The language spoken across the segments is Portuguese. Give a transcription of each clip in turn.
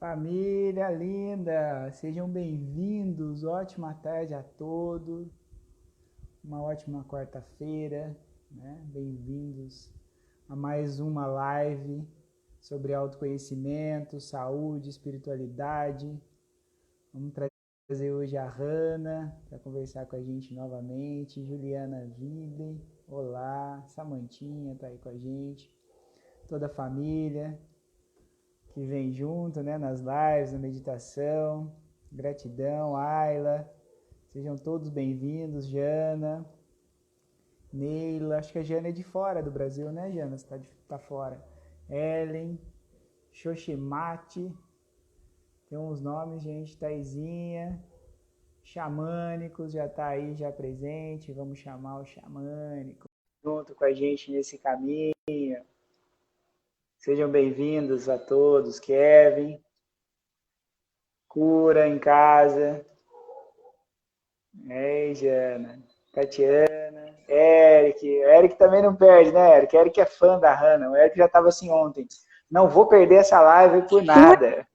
Família linda, sejam bem-vindos. Ótima tarde a todos. Uma ótima quarta-feira, né? Bem-vindos a mais uma live sobre autoconhecimento, saúde, espiritualidade. Vamos trazer hoje a Hanna para conversar com a gente novamente. Juliana Videm, olá. Samantinha está aí com a gente. Toda a família que vem junto, né, nas lives, na meditação. Gratidão, Ayla. Sejam todos bem-vindos, Jana, Neila. Acho que a Jana é de fora do Brasil, né, Jana? Você tá fora. Ellen, Xoximate. Tem uns nomes, gente. Taizinha. Xamânicos já tá aí, já presente. Vamos chamar o Xamânico junto com a gente nesse caminho. Sejam bem-vindos a todos. Kevin, Cura em casa. Ei, Jana. Tatiana. Eric também não perde, né, Eric? Eric é fã da Hanna. O Eric já estava assim ontem. Não vou perder essa live por nada.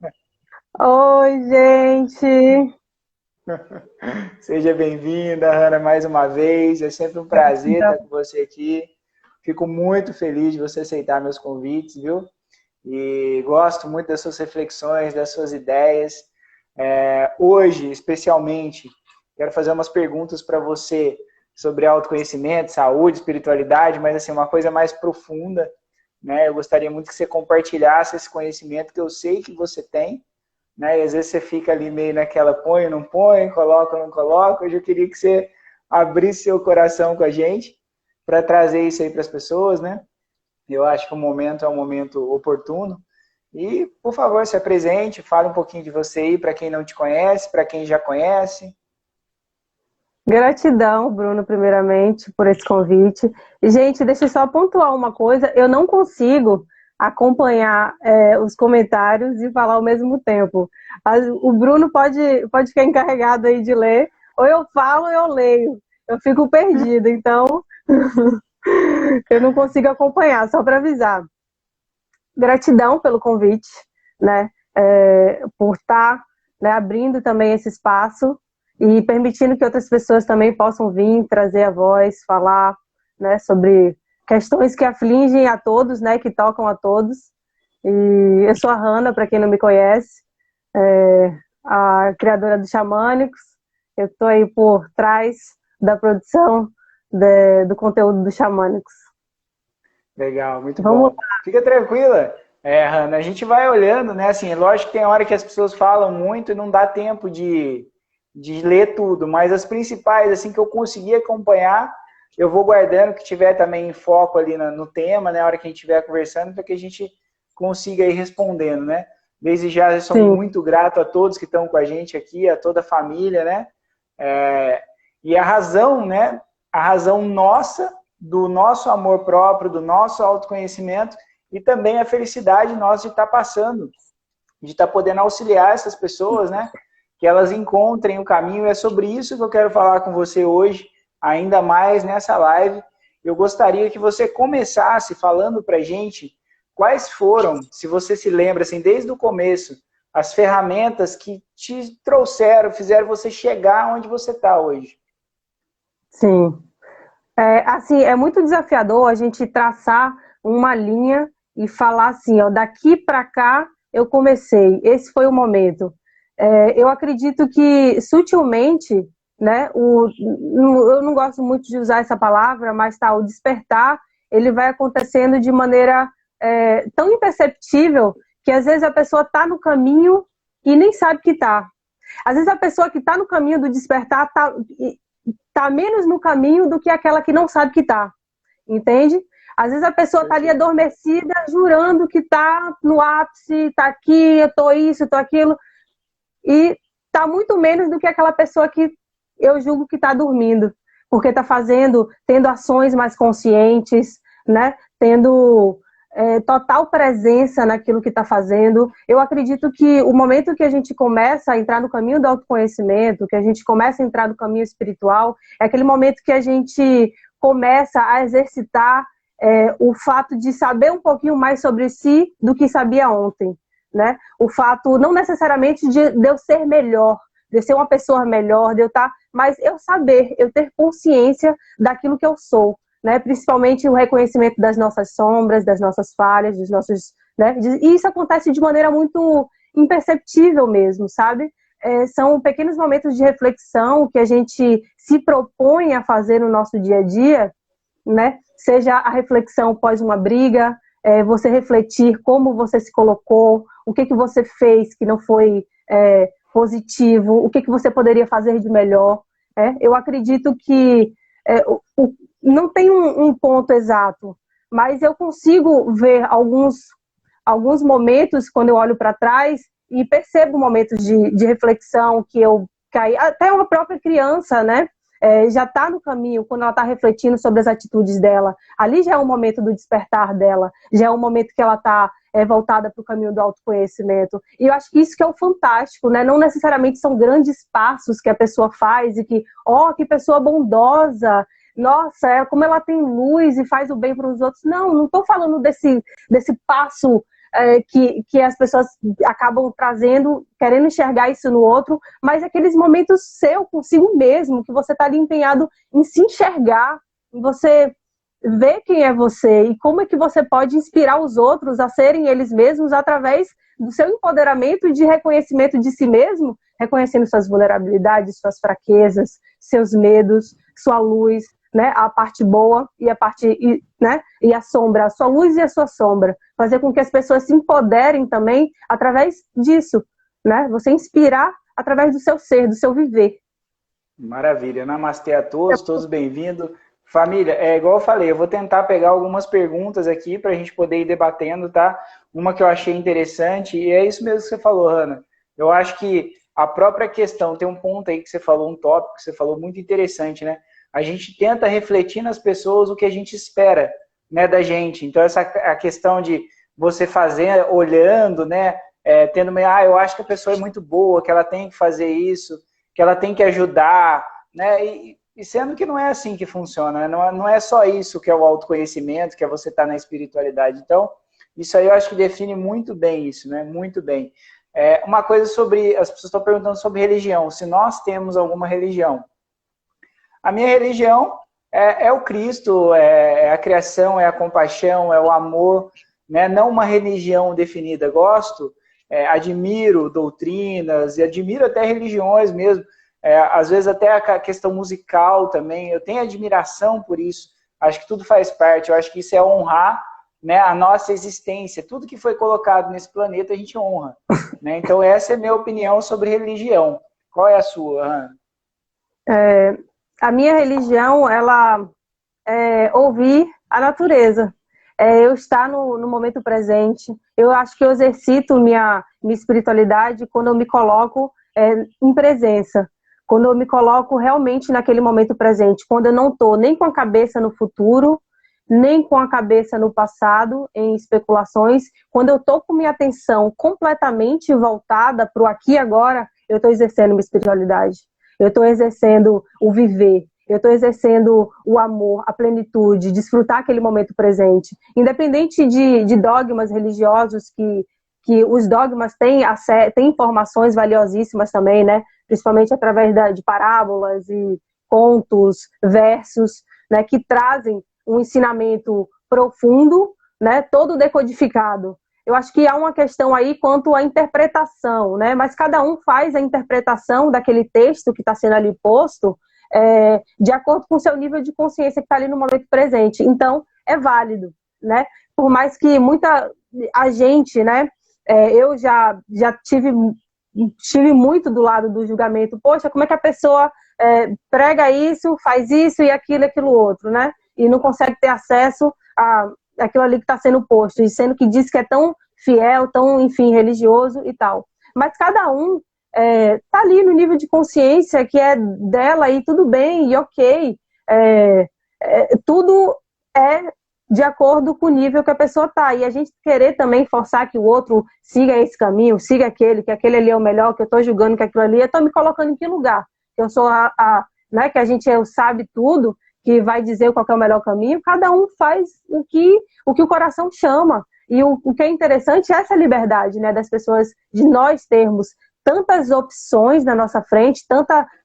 Oi, gente. Seja bem-vinda, Hanna, mais uma vez. É sempre um prazer estar com você aqui. Fico muito feliz de você aceitar meus convites, viu? E gosto muito das suas reflexões, das suas ideias. Hoje, especialmente, quero fazer umas perguntas para você sobre autoconhecimento, saúde, espiritualidade, mas assim, uma coisa mais profunda, né? Eu gostaria muito que você compartilhasse esse conhecimento que eu sei que você tem, né? E às vezes você fica ali meio naquela põe, não põe, coloca, não coloca. Hoje eu queria que você abrisse seu coração com a gente para trazer isso aí para as pessoas, né? Eu acho que o momento é um momento oportuno. E, por favor, se apresente, fale um pouquinho de você aí para quem não te conhece, para quem já conhece. Gratidão, Bruno, primeiramente, por esse convite. E, gente, deixa eu só pontuar uma coisa. Eu não consigo acompanhar os comentários e falar ao mesmo tempo. O Bruno pode ficar encarregado aí de ler. Ou eu falo ou eu leio. Eu fico perdida, então eu não consigo acompanhar, só para avisar. Gratidão pelo convite, né? Por estar, né, abrindo também esse espaço e permitindo que outras pessoas também possam vir, trazer a voz, falar, né, sobre questões que afligem a todos, né, que tocam a todos. E eu sou a Hanna, para quem não me conhece, a criadora dos Xamânicos. Eu estou aí por trás da produção do conteúdo dos Xamânicos. Legal, muito bom. Fica tranquila, Hanna, a gente vai olhando, né? Assim, lógico que tem hora que as pessoas falam muito e não dá tempo de ler tudo, mas as principais, assim, que eu consegui acompanhar, eu vou guardando que tiver também em foco ali no tema, né? Na hora que a gente estiver conversando, para que a gente consiga ir respondendo, né? Desde já, eu sou muito grato a todos que estão com a gente aqui, a toda a família, né? E a razão, né? A razão nossa, do nosso amor próprio, do nosso autoconhecimento e também a felicidade nossa de estar passando, de estar podendo auxiliar essas pessoas, né? Que elas encontrem o caminho. É sobre isso que eu quero falar com você hoje, ainda mais nessa live. Eu gostaria que você começasse falando pra gente quais foram, se você se lembra, assim, desde o começo, as ferramentas que te trouxeram, fizeram você chegar onde você está hoje. Sim. Assim, é muito desafiador a gente traçar uma linha e falar assim, ó, daqui para cá eu comecei, esse foi o momento. Eu acredito que sutilmente, né, eu não gosto muito de usar essa palavra, mas tá, o despertar, ele vai acontecendo de maneira tão imperceptível que às vezes a pessoa está no caminho e nem sabe que está. Às vezes a pessoa que está no caminho do despertar está menos no caminho do que aquela que não sabe que está, entende? Às vezes a pessoa está ali adormecida, jurando que está no ápice, está aqui, eu estou isso, eu estou aquilo, e está muito menos do que aquela pessoa que eu julgo que está dormindo, porque está tendo ações mais conscientes, né? Tendo total presença naquilo que está fazendo. Eu acredito que o momento que a gente começa a entrar no caminho do autoconhecimento, que a gente começa a entrar no caminho espiritual, é aquele momento que a gente começa a exercitar o fato de saber um pouquinho mais sobre si do que sabia ontem, né? O fato, não necessariamente de eu ser melhor, de eu ser uma pessoa melhor, de eu estar, mas eu saber, eu ter consciência daquilo que eu sou, né? Principalmente o reconhecimento das nossas sombras, das nossas falhas, dos nossos, né? E isso acontece de maneira muito imperceptível mesmo, sabe? São pequenos momentos de reflexão que a gente se propõe a fazer no nosso dia a dia, né? Seja a reflexão após uma briga, você refletir como você se colocou, o que você fez que não foi positivo, o que você poderia fazer de melhor. Eu acredito que não tem um ponto exato, mas eu consigo ver alguns momentos quando eu olho para trás e percebo momentos de reflexão que eu caí, até uma própria criança, né? Já está no caminho, quando ela está refletindo sobre as atitudes dela, ali já é um momento do despertar dela, já é um momento que ela está voltada para o caminho do autoconhecimento. E eu acho que isso que é o fantástico, né? Não necessariamente são grandes passos que a pessoa faz e que pessoa bondosa, nossa, como ela tem luz e faz o bem para os outros. Não estou falando desse passo que as pessoas acabam trazendo, querendo enxergar isso no outro, mas aqueles momentos seu consigo mesmo, que você está ali empenhado em se enxergar, em você ver quem é você e como é que você pode inspirar os outros a serem eles mesmos através do seu empoderamento e de reconhecimento de si mesmo, reconhecendo suas vulnerabilidades, suas fraquezas, seus medos, sua luz, né, a parte boa e a parte, né, e a sombra, a sua luz e a sua sombra, fazer com que as pessoas se empoderem também através disso, né, você inspirar através do seu ser, do seu viver. Maravilha, namastê a todos bem-vindos. Família, igual eu falei, eu vou tentar pegar algumas perguntas aqui para a gente poder ir debatendo, tá? Uma que eu achei interessante, e é isso mesmo que você falou, Hanna. Eu acho que a própria questão, tem um ponto aí que você falou, um tópico que você falou muito interessante, né? A gente tenta refletir nas pessoas o que a gente espera, né, da gente. Então, a questão de você fazer olhando, né, tendo meio, eu acho que a pessoa é muito boa, que ela tem que fazer isso, que ela tem que ajudar, né, e sendo que não é assim que funciona, né? Não é só isso que é o autoconhecimento, que é você estar na espiritualidade. Então, isso aí eu acho que define muito bem isso, né, muito bem. Uma coisa sobre, as pessoas estão perguntando sobre religião, se nós temos alguma religião. A minha religião é o Cristo, é a criação, é a compaixão, é o amor, né? Não uma religião definida. Gosto, admiro doutrinas e admiro até religiões mesmo. Às vezes até a questão musical também. Eu tenho admiração por isso. Acho que tudo faz parte. Eu acho que isso é honrar, né, a nossa existência. Tudo que foi colocado nesse planeta a gente honra, né? Então essa é a minha opinião sobre religião. Qual é a sua, Ana? A minha religião, ela é ouvir a natureza, eu estar no momento presente. Eu acho que eu exercito minha espiritualidade quando eu me coloco em presença, quando eu me coloco realmente naquele momento presente, quando eu não estou nem com a cabeça no futuro, nem com a cabeça no passado, em especulações, quando eu estou com minha atenção completamente voltada para o aqui e agora, eu estou exercendo minha espiritualidade. Eu estou exercendo o viver, eu estou exercendo o amor, a plenitude, desfrutar aquele momento presente. Independente de dogmas religiosos, que os dogmas têm informações valiosíssimas também, né? Principalmente através de parábolas e contos, versos, né? Que trazem um ensinamento profundo, né? Todo decodificado. Eu acho que há uma questão aí quanto à interpretação, né? Mas cada um faz a interpretação daquele texto que está sendo ali posto de acordo com o seu nível de consciência que está ali no momento presente. Então, é válido, né? Por mais que a gente, né? Eu já tive muito do lado do julgamento. Poxa, como é que a pessoa prega isso, faz isso e aquilo outro, né? E não consegue ter acesso aquilo ali que está sendo posto, e sendo que diz que é tão fiel, tão, enfim, religioso e tal. Mas cada um tá ali no nível de consciência que é dela e tudo bem, e ok. Tudo é de acordo com o nível que a pessoa tá. E a gente querer também forçar que o outro siga esse caminho, siga aquele, que aquele ali é o melhor, que eu tô julgando que aquilo ali, eu tô me colocando em que lugar? Eu sou né, que a gente sabe tudo, que vai dizer qual que é o melhor caminho. Cada um faz o que o coração chama. E o que é interessante é essa liberdade, né, das pessoas, de nós termos tantas opções na nossa frente,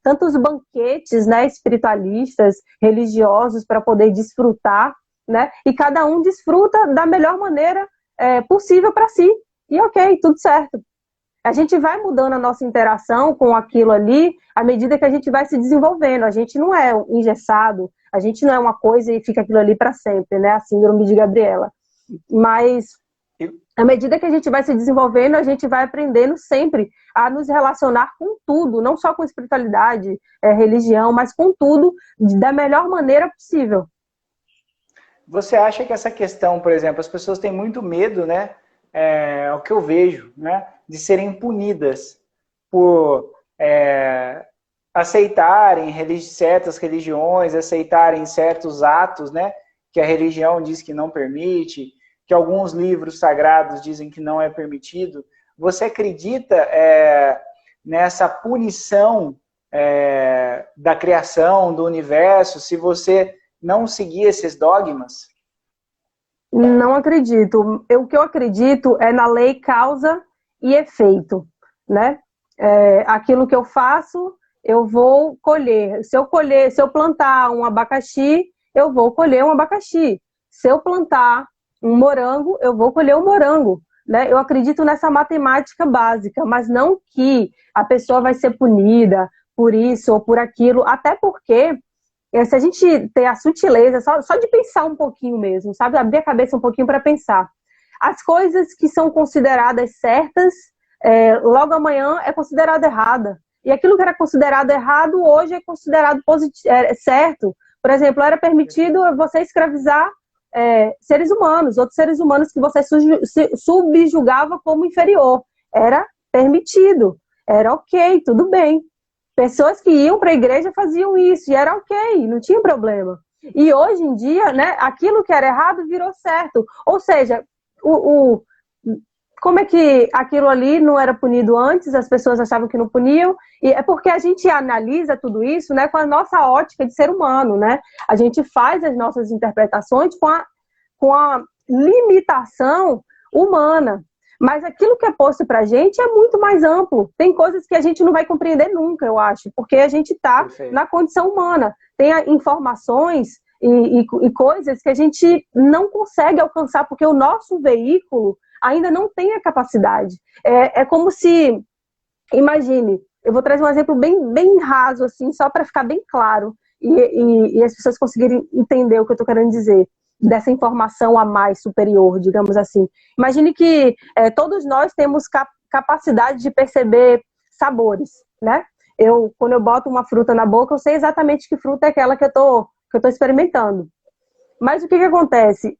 tantos banquetes, né, espiritualistas, religiosos, para poder desfrutar, né, e cada um desfruta da melhor maneira possível para si. E ok, tudo certo. A gente vai mudando a nossa interação com aquilo ali à medida que a gente vai se desenvolvendo. A gente não é engessado, a gente não é uma coisa e fica aquilo ali para sempre, né? A síndrome de Gabriela. Mas à medida que a gente vai se desenvolvendo, a gente vai aprendendo sempre a nos relacionar com tudo, não só com espiritualidade, religião, mas com tudo da melhor maneira possível. Você acha que essa questão, por exemplo, as pessoas têm muito medo, né? É o que eu vejo, né? De serem punidas por aceitarem certas religiões, aceitarem certos atos, né? Que a religião diz que não permite, que alguns livros sagrados dizem que não é permitido. Você acredita nessa punição da criação, do universo, se você não seguir esses dogmas? Não acredito. O que eu acredito é na lei causa e efeito, né? Aquilo que eu faço, eu vou colher. Se eu plantar um abacaxi, eu vou colher um abacaxi. Se eu plantar um morango, eu vou colher um morango, né? Eu acredito nessa matemática básica, mas não que a pessoa vai ser punida por isso ou por aquilo, até porque se a gente ter a sutileza, só de pensar um pouquinho mesmo, sabe? Abrir a cabeça um pouquinho para pensar. As coisas que são consideradas certas, logo amanhã é considerada errada. E aquilo que era considerado errado, hoje é considerado certo. Por exemplo, era permitido você escravizar seres humanos, outros seres humanos que você subjugava como inferior. Era permitido, era ok, tudo bem. Pessoas que iam para a igreja faziam isso, e era ok, não tinha problema. E hoje em dia, né, aquilo que era errado virou certo. Ou seja, como é que aquilo ali não era punido antes, as pessoas achavam que não puniam, e é porque a gente analisa tudo isso, né, com a nossa ótica de ser humano, né? A gente faz as nossas interpretações com a limitação humana. Mas aquilo que é posto pra gente é muito mais amplo. Tem coisas que a gente não vai compreender nunca, eu acho, porque a gente está na condição humana. Tem informações e coisas que a gente não consegue alcançar, porque o nosso veículo ainda não tem a capacidade. É como se, imagine, eu vou trazer um exemplo bem, bem raso, assim, só para ficar bem claro, e as pessoas conseguirem entender o que eu estou querendo dizer, dessa informação a mais superior, digamos assim. Imagine que todos nós temos capacidade de perceber sabores, né? Quando eu boto uma fruta na boca, eu sei exatamente que fruta é aquela que eu tô experimentando. Mas o que acontece?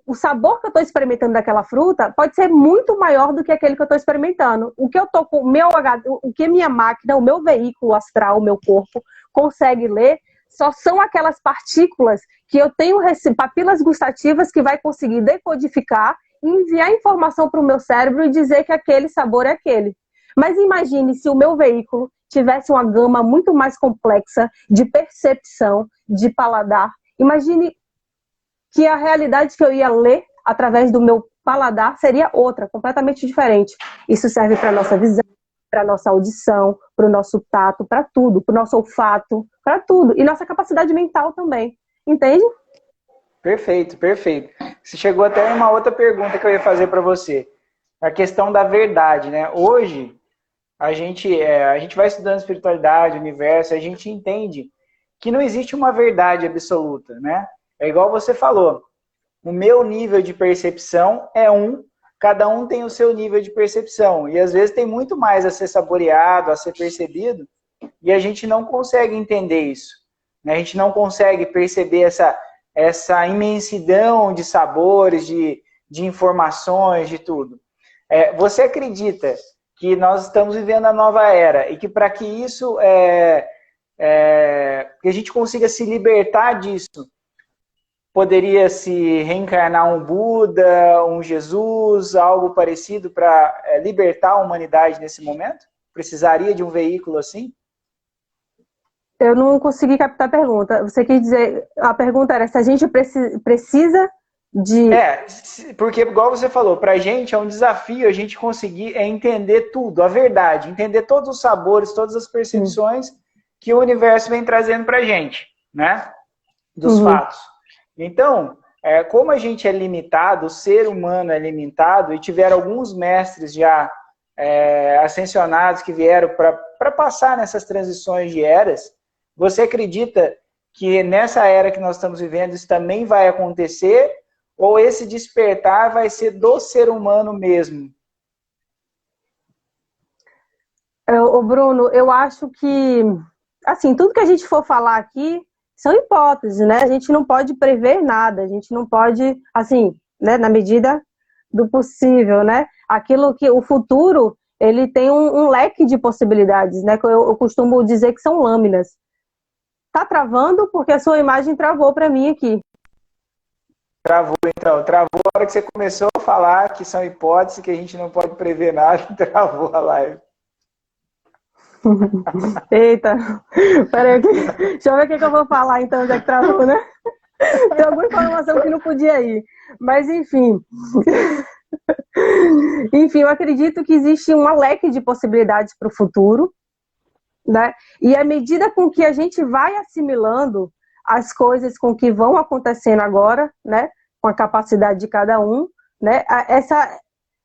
O sabor que eu estou experimentando daquela fruta pode ser muito maior do que aquele que eu estou experimentando. O que eu tô com o que minha máquina, o meu veículo astral, o meu corpo consegue ler só são aquelas partículas que eu tenho papilas gustativas que vai conseguir decodificar e enviar informação para o meu cérebro e dizer que aquele sabor é aquele. Mas imagine se o meu veículo tivesse uma gama muito mais complexa de percepção, de paladar. Imagine que a realidade que eu ia ler através do meu paladar seria outra, completamente diferente. Isso serve para a nossa visão, para a nossa audição, para o nosso tato, para tudo, para o nosso olfato, para tudo. E nossa capacidade mental também. Entende? Perfeito, perfeito. Você chegou até em uma outra pergunta que eu ia fazer para você. A questão da verdade, né? Hoje, a gente vai estudando espiritualidade, universo, a gente entende que não existe uma verdade absoluta, né? É igual você falou. O meu nível de percepção é cada um tem o seu nível de percepção. E às vezes tem muito mais a ser saboreado, a ser percebido, e a gente não consegue entender isso. A gente não consegue perceber essa imensidão de sabores, de informações, de tudo. Você acredita que nós estamos vivendo a nova era e que para que isso, que a gente consiga se libertar disso, poderia se reencarnar um Buda, um Jesus, algo parecido para libertar a humanidade nesse momento? Precisaria de um veículo assim? Eu não consegui captar a pergunta. Você quis dizer, a pergunta era se a gente precisa de... Porque, igual você falou, para a gente é um desafio a gente conseguir entender tudo, a verdade, entender todos os sabores, todas as percepções que o universo vem trazendo para a gente, né? Dos fatos. Então, como a gente é limitado, o ser humano é limitado, e tiveram alguns mestres já ascensionados que vieram para passar nessas transições de eras, você acredita que nessa era que nós estamos vivendo isso também vai acontecer? Ou esse despertar vai ser do ser humano mesmo? Bruno, eu acho que, assim, tudo que a gente for falar aqui são hipóteses, né? A gente não pode prever nada, a gente não pode, assim, né, na medida do possível, né? Aquilo que o futuro, ele tem um leque de possibilidades, né? Eu costumo dizer que são lâminas. Tá travando porque a sua imagem travou para mim aqui. Travou, então. Travou a hora que você começou a falar que são hipóteses, que a gente não pode prever nada, travou a live. Eita, peraí, deixa eu ver o que eu vou falar então, já que travou, né? Tem alguma informação que não podia ir. Mas, enfim. Enfim, eu acredito que existe um leque de possibilidades para o futuro, né? E à medida com que a gente vai assimilando as coisas com que vão acontecendo agora, né? Com a capacidade de cada um, né?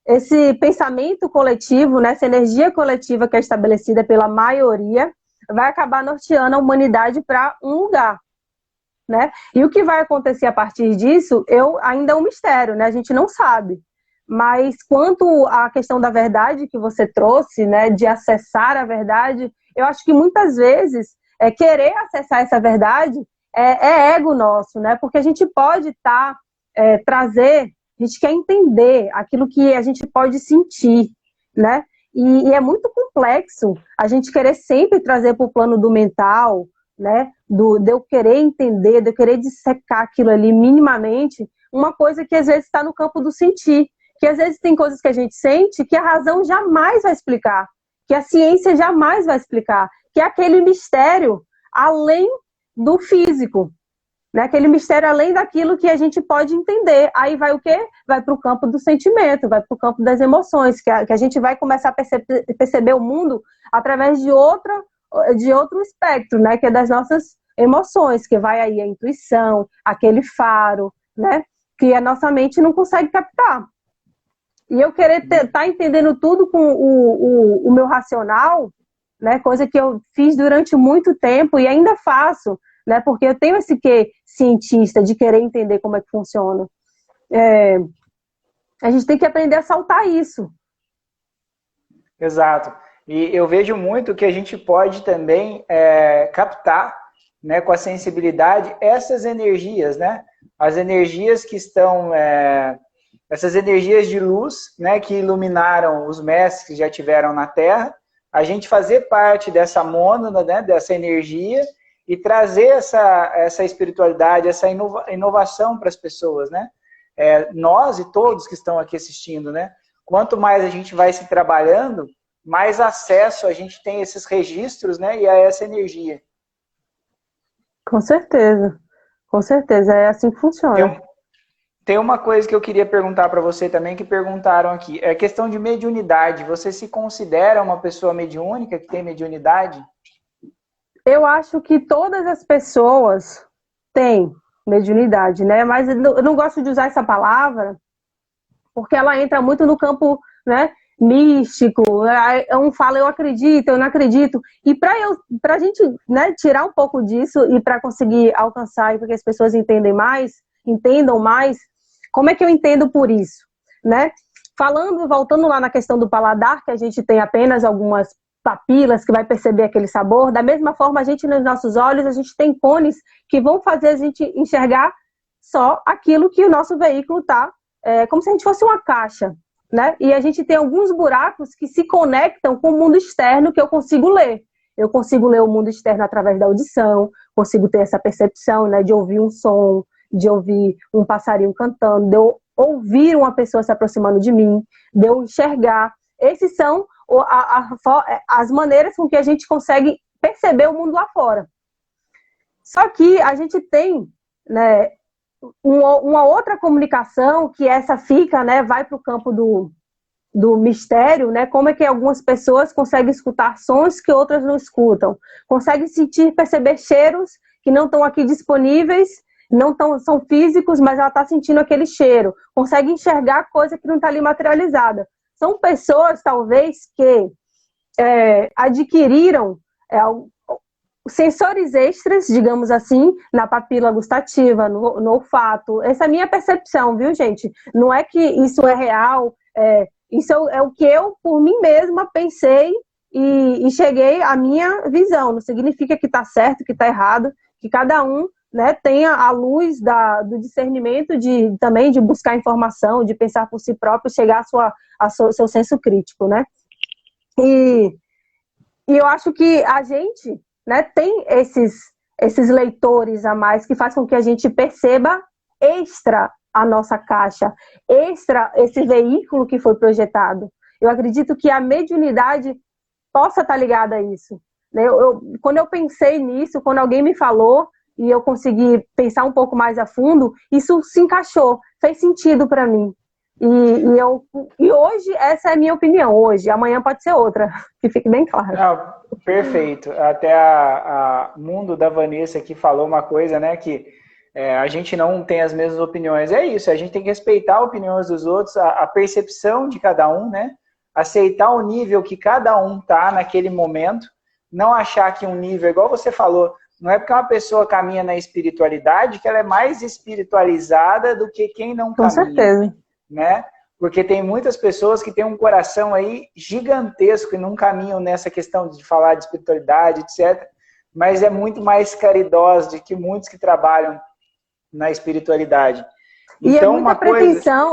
Esse pensamento coletivo, né? Essa energia coletiva que é estabelecida pela maioria, vai acabar norteando a humanidade para um lugar, né? E o que vai acontecer a partir disso, ainda é um mistério, né? A gente não sabe. Mas quanto à questão da verdade que você trouxe, né? De acessar a verdade, eu acho que muitas vezes querer acessar essa verdade é ego nosso, né? Porque a gente pode trazer, a gente quer entender aquilo que a gente pode sentir, né? E é muito complexo a gente querer sempre trazer para o plano do mental, né? De eu querer entender, de eu querer dissecar aquilo ali minimamente, uma coisa que às vezes está no campo do sentir, que às vezes tem coisas que a gente sente que a razão jamais vai explicar, que a ciência jamais vai explicar, que é aquele mistério além do físico, né? Aquele mistério além daquilo que a gente pode entender. Aí vai o quê? Vai para o campo do sentimento, vai para o campo das emoções, que a gente vai começar a perceber o mundo através de outro espectro, né? Que é das nossas emoções, que vai aí a intuição, aquele faro, né? Que a nossa mente não consegue captar. E eu querer estar entendendo tudo com o meu racional, né? Coisa que eu fiz durante muito tempo e ainda faço, né? Porque eu tenho esse quê cientista de querer entender como é que funciona. A gente tem que aprender a saltar isso. Exato. E eu vejo muito que a gente pode também captar, né, com a sensibilidade essas energias, né? As energias que estão... essas energias de luz, né, que iluminaram os mestres que já tiveram na Terra, a gente fazer parte dessa mônada, né, dessa energia e trazer essa espiritualidade, essa inovação para as pessoas, né? Nós e todos que estão aqui assistindo, né? Quanto mais a gente vai se trabalhando, mais acesso a gente tem a esses registros, né, e a essa energia. Com certeza, é assim que funciona. Tem uma coisa que eu queria perguntar para você também, que perguntaram aqui. É questão de mediunidade. Você se considera uma pessoa mediúnica, que tem mediunidade? Eu acho que todas as pessoas têm mediunidade, né? Mas eu não gosto de usar essa palavra, porque ela entra muito no campo, né, místico. Um fala, eu acredito, eu não acredito. E para a gente, né, tirar um pouco disso e para conseguir alcançar e para que as pessoas entendam mais, como é que eu entendo por isso, né? Voltando lá na questão do paladar, que a gente tem apenas algumas papilas que vai perceber aquele sabor, da mesma forma a gente, nos nossos olhos, a gente tem cones que vão fazer a gente enxergar só aquilo que o nosso veículo está, como se a gente fosse uma caixa, né? E a gente tem alguns buracos que se conectam com o mundo externo que eu consigo ler. Eu consigo ler o mundo externo através da audição, consigo ter essa percepção, né, de ouvir um som, de ouvir um passarinho cantando, de eu ouvir uma pessoa se aproximando de mim, de eu enxergar. Esses são as maneiras com que a gente consegue perceber o mundo lá fora. Só que a gente tem, né, uma outra comunicação, que essa fica, né, vai para o campo do mistério, né? Como é que algumas pessoas conseguem escutar sons que outras não escutam, conseguem sentir, perceber cheiros que não estão aqui disponíveis, são físicos, mas ela está sentindo aquele cheiro, consegue enxergar coisa que não está ali materializada. São pessoas, talvez, que adquiriram sensores extras, digamos assim, na papila gustativa, no olfato. Essa é a minha percepção, viu, gente? Não é que isso é real, isso é o que eu, por mim mesma, pensei e cheguei à minha visão. Não significa que está certo, que está errado, que cada um, né, tenha a luz do discernimento também de buscar informação, de pensar por si próprio, chegar ao seu senso crítico, né? E eu acho que a gente, né, tem esses leitores a mais que faz com que a gente perceba extra a nossa caixa, extra esse veículo que foi projetado. Eu acredito que a mediunidade possa estar ligada a isso. Né? Quando eu pensei nisso, quando alguém me falou e eu consegui pensar um pouco mais a fundo, isso se encaixou, fez sentido para mim. E hoje, essa é a minha opinião, hoje. Amanhã pode ser outra, que fique bem claro. Não, perfeito. Até a Mundo da Vanessa aqui falou uma coisa, né, que a gente não tem as mesmas opiniões. É isso, a gente tem que respeitar as opiniões dos outros, a percepção de cada um, né? Aceitar o nível que cada um tá naquele momento, não achar que um nível, igual você falou, não é porque uma pessoa caminha na espiritualidade que ela é mais espiritualizada do que quem não caminha. Com certeza. Né? Porque tem muitas pessoas que têm um coração aí gigantesco e não caminham nessa questão de falar de espiritualidade, etc. Mas é muito mais caridosa do que muitos que trabalham na espiritualidade. Então,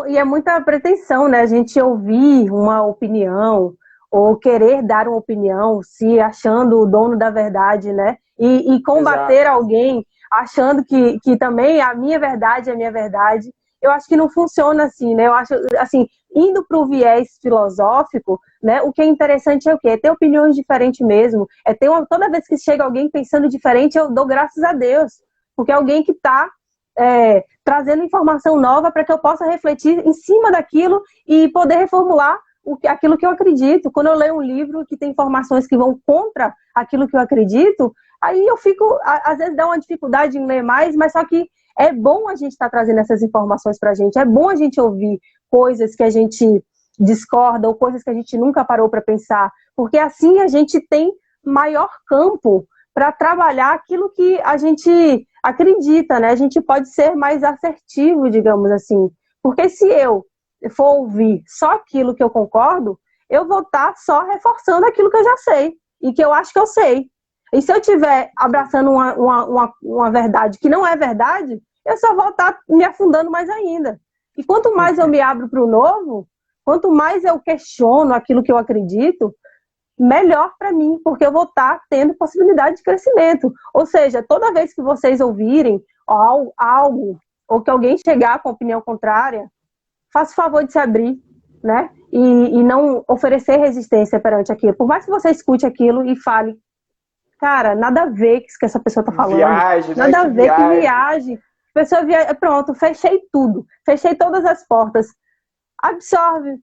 e é muita pretensão, né? A gente ouvir uma opinião ou querer dar uma opinião, se achando o dono da verdade, né? E combater Exato. Alguém achando que também a minha verdade é a minha verdade. Eu acho que não funciona assim, né? Eu acho, assim, indo para o viés filosófico, né? O que é interessante é o quê? É ter opiniões diferentes mesmo. Toda vez que chega alguém pensando diferente, eu dou graças a Deus. Porque é alguém que está trazendo informação nova para que eu possa refletir em cima daquilo e poder reformular aquilo que eu acredito. Quando eu leio um livro que tem informações que vão contra aquilo que eu acredito, aí eu fico, às vezes dá uma dificuldade em ler mais, mas só que é bom a gente estar trazendo essas informações para a gente, é bom a gente ouvir coisas que a gente discorda ou coisas que a gente nunca parou para pensar, porque assim a gente tem maior campo para trabalhar aquilo que a gente acredita, né? A gente pode ser mais assertivo, digamos assim, porque se eu for ouvir só aquilo que eu concordo, eu vou estar só reforçando aquilo que eu já sei e que eu acho que eu sei. E se eu estiver abraçando uma verdade que não é verdade, eu só vou estar me afundando mais ainda. E quanto mais eu me abro para o novo, quanto mais eu questiono aquilo que eu acredito, melhor para mim, porque eu vou estar tendo possibilidade de crescimento. Ou seja, toda vez que vocês ouvirem algo, ou que alguém chegar com opinião contrária, faça o favor de se abrir, né? E não oferecer resistência perante aquilo. Por mais que você escute aquilo e fale, cara, nada a ver com isso que essa pessoa tá falando. Viagem, nada a ver que viagem. A pessoa viaja, pronto, fechei tudo. Fechei todas as portas. Absorve,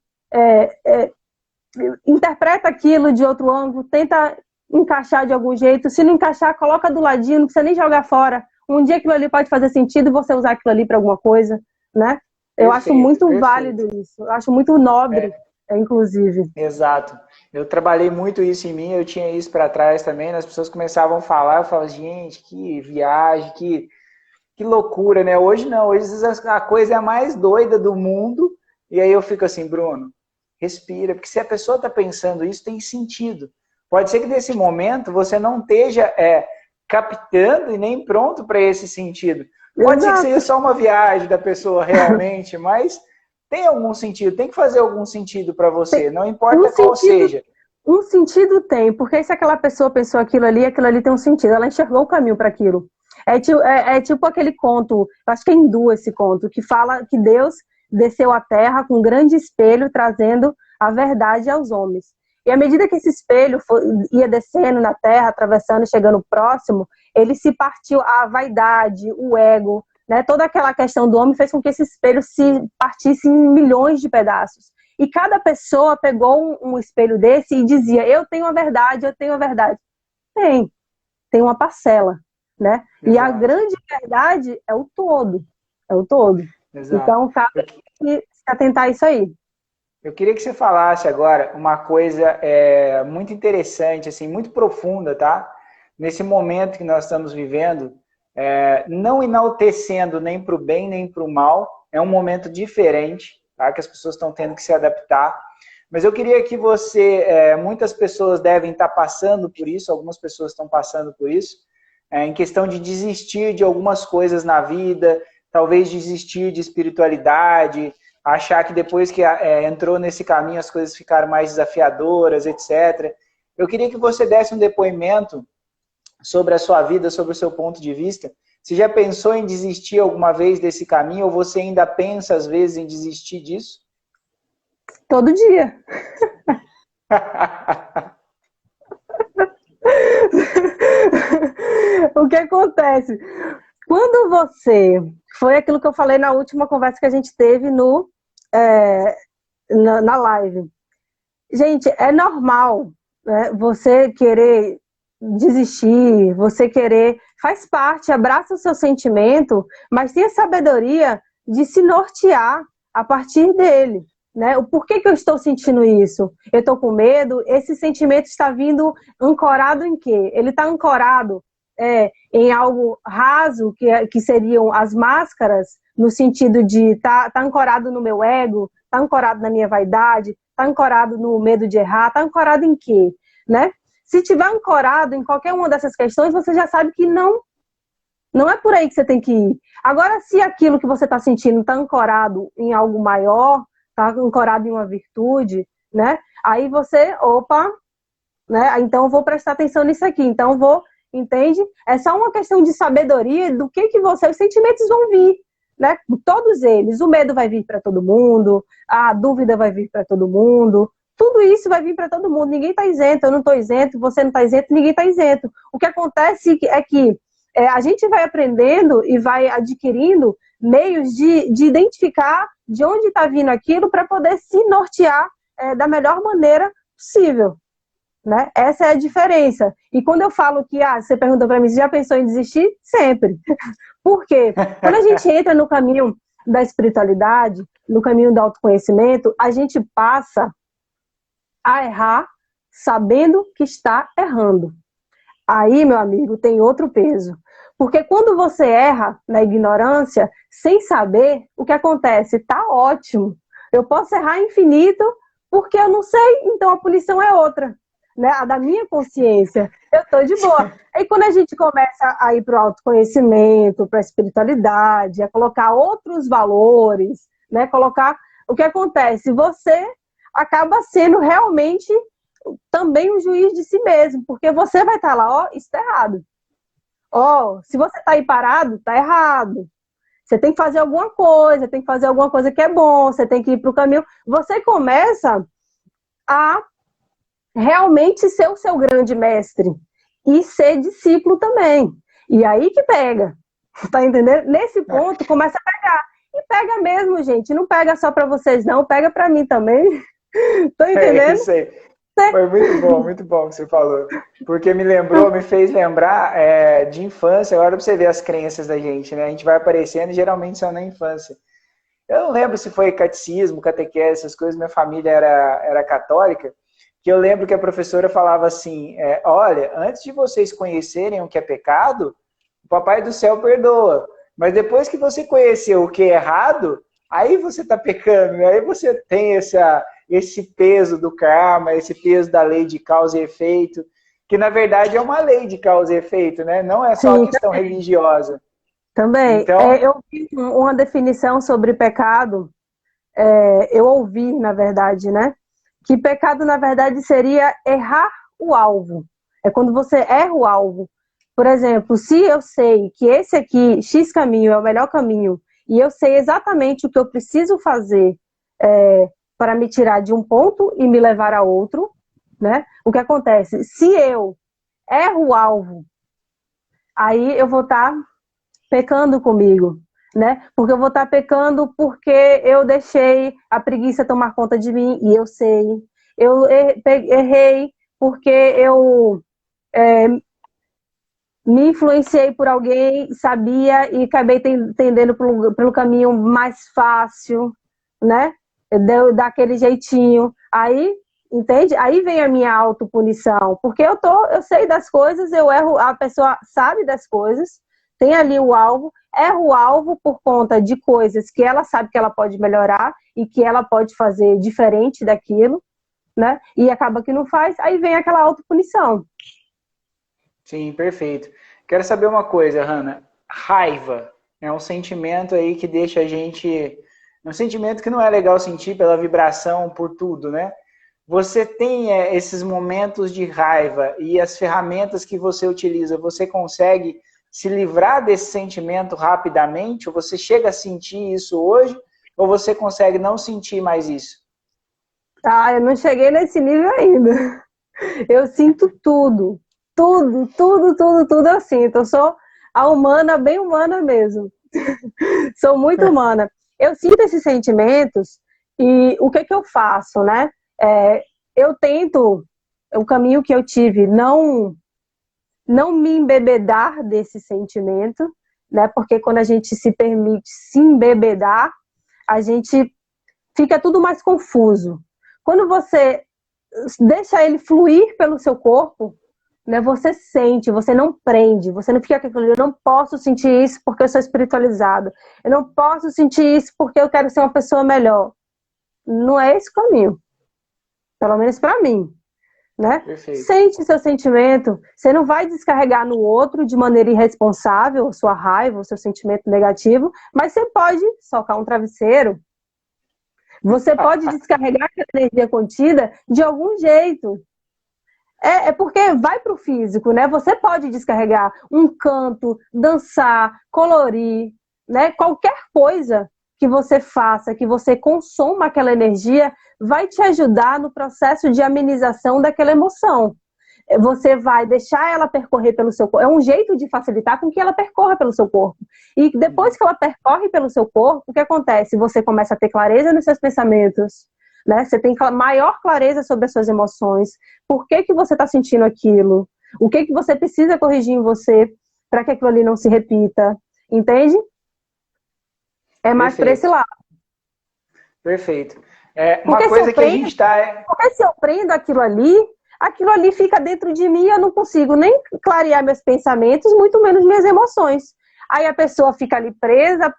interpreta aquilo de outro ângulo, tenta encaixar de algum jeito. Se não encaixar, coloca do ladinho, não precisa nem jogar fora. Um dia aquilo ali pode fazer sentido e você usar aquilo ali para alguma coisa, né? Eu acho muito válido isso. Eu acho muito nobre, inclusive. Exato. Eu trabalhei muito isso em mim, eu tinha isso para trás também, as pessoas começavam a falar, eu falava, gente, que viagem, que loucura, né? Hoje não, hoje a coisa é a mais doida do mundo, e aí eu fico assim, Bruno, respira, porque se a pessoa está pensando isso, tem sentido. Pode ser que nesse momento você não esteja captando e nem pronto para esse sentido. Pode ser que seja só uma viagem da pessoa realmente, mas tem algum sentido, tem que fazer algum sentido para você, não importa qual seja. Um sentido tem, porque se aquela pessoa pensou aquilo ali tem um sentido, ela enxergou o caminho para aquilo. É tipo aquele conto, eu acho que é hindu esse conto, que fala que Deus desceu à terra com um grande espelho, trazendo a verdade aos homens. E à medida que esse espelho ia descendo na terra, atravessando, chegando próximo, ele se partiu a vaidade, o ego, né? Toda aquela questão do homem fez com que esse espelho se partisse em milhões de pedaços. E cada pessoa pegou um espelho desse e dizia, eu tenho a verdade, eu tenho a verdade. Tem uma parcela, né? Exato. E a grande verdade é o todo. É o todo. Exato. Então, cabe se atentar a isso aí. Eu queria que você falasse agora uma coisa muito interessante, assim, muito profunda, tá? Nesse momento que nós estamos vivendo, não enaltecendo nem para o bem nem para o mal, é um momento diferente, tá? Que as pessoas estão tendo que se adaptar. Mas eu queria que você, muitas pessoas devem estar passando por isso, algumas pessoas estão passando por isso, em questão de desistir de algumas coisas na vida, talvez desistir de espiritualidade, achar que depois que entrou nesse caminho as coisas ficaram mais desafiadoras, etc. Eu queria que você desse um depoimento sobre a sua vida, sobre o seu ponto de vista. Você já pensou em desistir alguma vez desse caminho ou você ainda pensa às vezes em desistir disso? Todo dia. O que acontece? Quando você... Foi aquilo que eu falei na última conversa que a gente teve na live. Gente, é normal, né, você querer desistir, você querer... Faz parte, abraça o seu sentimento, mas tenha sabedoria de se nortear a partir dele. Né? O porquê que eu estou sentindo isso? Eu estou com medo? Esse sentimento está vindo ancorado em quê? Ele está ancorado em algo raso, que seriam as máscaras, no sentido de tá ancorado no meu ego, tá ancorado na minha vaidade, tá ancorado no medo de errar, tá ancorado em quê? Né? Se tiver ancorado em qualquer uma dessas questões, você já sabe que não é por aí que você tem que ir. Agora, se aquilo que você está sentindo está ancorado em algo maior, está ancorado em uma virtude, né? Aí você, né? Então eu vou prestar atenção nisso aqui. Então entende? É só uma questão de sabedoria do que os sentimentos vão vir, né? Todos eles. O medo vai vir para todo mundo, a dúvida vai vir para todo mundo, tudo isso vai vir para todo mundo. Ninguém está isento, eu não estou isento, você não está isento, ninguém está isento. O que acontece é que a gente vai aprendendo e vai adquirindo meios de identificar de onde está vindo aquilo para poder se nortear da melhor maneira possível. Né? Essa é a diferença. E quando eu falo que, você perguntou para mim, você já pensou em desistir? Sempre. Por quê? Quando a gente entra no caminho da espiritualidade, no caminho do autoconhecimento, a gente passa a errar sabendo que está errando. Aí, meu amigo, tem outro peso. Porque quando você erra na ignorância, sem saber, o que acontece? Tá ótimo. Eu posso errar infinito porque eu não sei, então a punição é outra. Né? A da minha consciência. Eu tô de boa. Aí quando a gente começa a ir para o autoconhecimento, para a espiritualidade, a colocar outros valores, né? O que acontece? Você acaba sendo realmente também um juiz de si mesmo, porque você vai estar lá, isso tá errado. Se você tá aí parado, tá errado. Você tem que fazer alguma coisa, tem que fazer alguma coisa que é bom, você tem que ir para o caminho. Você começa a realmente ser o seu grande mestre e ser discípulo também. E aí que pega, tá entendendo? Nesse ponto começa a pegar. E pega mesmo, gente. Não pega só para vocês, não. Pega para mim também. Tô entendendo? Isso aí. Foi muito bom o que você falou. Porque me fez lembrar de infância. Agora pra você ver as crenças da gente, né? A gente vai aparecendo e geralmente são na infância. Eu não lembro se foi catecismo, catequese, essas coisas. Minha família era católica. Que eu lembro que a professora falava assim, olha, antes de vocês conhecerem o que é pecado, o Papai do Céu perdoa. Mas depois que você conheceu o que é errado, aí você está pecando, né? Aí você tem esse peso do karma, esse peso da lei de causa e efeito, que na verdade é uma lei de causa e efeito, né? Não é só questão religiosa. Também. Então... eu vi uma definição sobre pecado, eu ouvi, na verdade, né? Que pecado, na verdade, seria errar o alvo. É quando você erra o alvo. Por exemplo, se eu sei que esse aqui, X caminho, é o melhor caminho, e eu sei exatamente o que eu preciso fazer para me tirar de um ponto e me levar a outro, né? O que acontece? Se eu erro o alvo, aí eu vou estar pecando comigo. né? Porque eu vou estar pecando porque eu deixei a preguiça tomar conta de mim, e eu sei. Eu errei porque eu me influenciei por alguém, sabia, e acabei tendendo pelo caminho mais fácil, né? Deu daquele jeitinho. Aí, entende? Aí vem a minha autopunição, porque eu sei das coisas, eu erro, a pessoa sabe das coisas, tem ali o alvo, erra o alvo por conta de coisas que ela sabe que ela pode melhorar e que ela pode fazer diferente daquilo, né? E acaba que não faz, aí vem aquela autopunição. Sim, perfeito. Quero saber uma coisa, Hanna. Raiva é um sentimento aí que deixa a gente... um sentimento que não é legal sentir pela vibração, por tudo, né? Você tem esses momentos de raiva e as ferramentas que você utiliza, você consegue se livrar desse sentimento rapidamente? Ou você chega a sentir isso hoje? Ou você consegue não sentir mais isso? Ah, eu não cheguei nesse nível ainda. Eu sinto tudo. Tudo, tudo, tudo, tudo eu sinto. Eu sou a humana, bem humana mesmo. Sou muito humana. Eu sinto esses sentimentos e o que que eu faço, né? Eu tento, o caminho que eu tive, não me embebedar desse sentimento, né? Porque quando a gente se permite se embebedar, a gente fica tudo mais confuso. Quando você deixa ele fluir pelo seu corpo, né, você sente, você não prende, você não fica com aquilo, eu não posso sentir isso porque eu sou espiritualizado, eu não posso sentir isso porque eu quero ser uma pessoa melhor. Não é esse o caminho, pelo menos para mim, né? Perfeito. Sente seu sentimento, você não vai descarregar no outro de maneira irresponsável sua raiva, o seu sentimento negativo, mas você pode socar um travesseiro, você pode descarregar aquela energia contida de algum jeito. É porque vai para o físico, né? Você pode descarregar um canto, dançar, colorir, né? Qualquer coisa que você faça, que você consuma aquela energia, vai te ajudar no processo de amenização daquela emoção. Você vai deixar ela percorrer pelo seu corpo. É um jeito de facilitar com que ela percorra pelo seu corpo. E depois que ela percorre pelo seu corpo, o que acontece? Você começa a ter clareza nos seus pensamentos, né? Você tem maior clareza sobre as suas emoções. Por que que você está sentindo aquilo? O que que você precisa corrigir em você para que aquilo ali não se repita? Entende? É mais para esse lado. Perfeito. Uma coisa que a gente está... Porque se eu prendo aquilo ali fica dentro de mim e eu não consigo nem clarear meus pensamentos, muito menos minhas emoções. Aí a pessoa fica ali presa,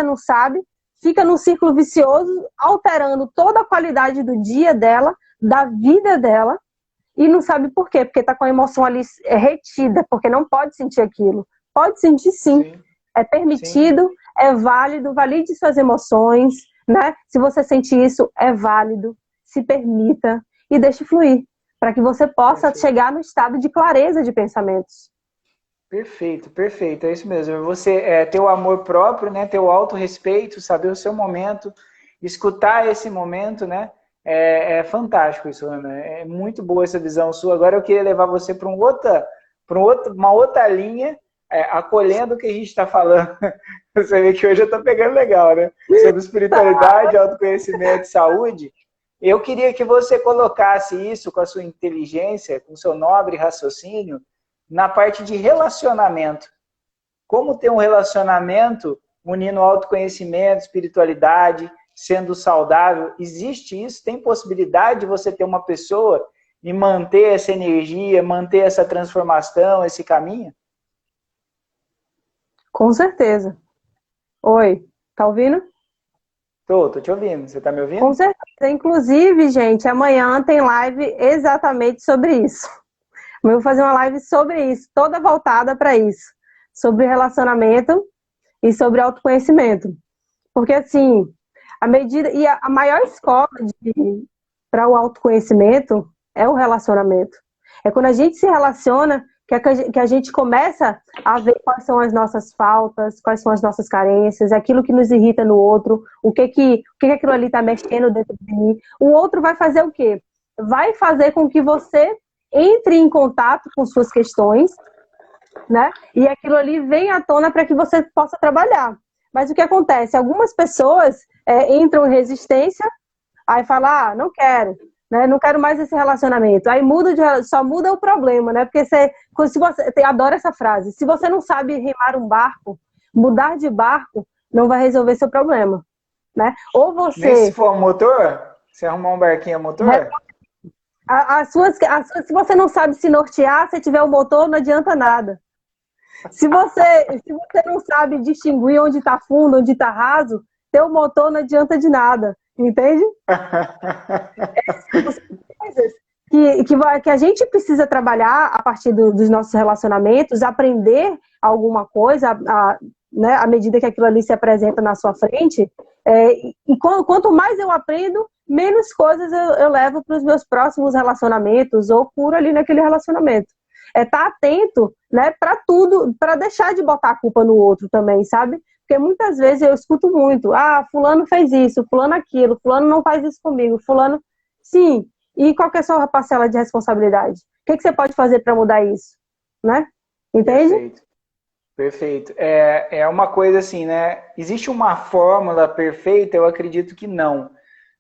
não sabe, fica num círculo vicioso, alterando toda a qualidade do dia dela, da vida dela, e não sabe por quê, porque está com a emoção ali retida, porque não pode sentir aquilo. Pode sentir sim. É permitido, sim. É válido, valide suas emoções, né? Se você sente isso, é válido, se permita e deixe fluir, para que você possa chegar no estado de clareza de pensamentos. Perfeito, perfeito, é isso mesmo. Você ter o amor próprio, né? Ter o autorrespeito, saber o seu momento, escutar esse momento, né? É fantástico isso, Ana. É muito boa essa visão sua. Agora eu queria levar você para uma outra linha, acolhendo o que a gente está falando. Você vê que hoje eu estou pegando legal, né? Sobre espiritualidade, autoconhecimento e saúde. Eu queria que você colocasse isso com a sua inteligência, com o seu nobre raciocínio, na parte de relacionamento. Como ter um relacionamento unindo autoconhecimento, espiritualidade, sendo saudável? Existe isso? Tem possibilidade de você ter uma pessoa e manter essa energia, manter essa transformação, esse caminho? Com certeza. Oi, tá ouvindo? Tô te ouvindo. Você tá me ouvindo? Com certeza. Inclusive, gente, amanhã tem live exatamente sobre isso. Eu vou fazer uma live sobre isso, toda voltada para isso. Sobre relacionamento e sobre autoconhecimento. Porque, assim, a maior escola para o autoconhecimento é o relacionamento. É quando a gente se relaciona que a gente começa a ver quais são as nossas faltas, quais são as nossas carências, aquilo que nos irrita no outro, o que aquilo ali está mexendo dentro de mim. O outro vai fazer o quê? Vai fazer com que você entre em contato com suas questões, né? E aquilo ali vem à tona para que você possa trabalhar. Mas o que acontece? Algumas pessoas entram em resistência, aí falam, não quero, né? Não quero mais esse relacionamento. Aí só muda o problema, né? Porque se você adoro essa frase, se você não sabe remar um barco, mudar de barco não vai resolver seu problema, né? Ou você... Nem se for motor? Se arrumar um barquinho a motor? Se você não sabe se nortear, se tiver o motor, não adianta nada. Se você não sabe distinguir onde está fundo, onde está raso, ter o motor não adianta de nada, entende? Coisas que a gente precisa trabalhar a partir dos nossos relacionamentos, aprender alguma coisa, né, à medida que aquilo ali se apresenta na sua frente. E quanto mais eu aprendo, menos coisas eu levo para os meus próximos relacionamentos ou curo ali naquele relacionamento. Tá atento, né, para tudo, para deixar de botar a culpa no outro também, sabe? Porque muitas vezes eu escuto muito, fulano fez isso, fulano aquilo, fulano não faz isso comigo, fulano... Sim, e qual que é a sua parcela de responsabilidade? O que você pode fazer para mudar isso? Né? Entende? Perfeito. É uma coisa assim, né? Existe uma fórmula perfeita? Eu acredito que não.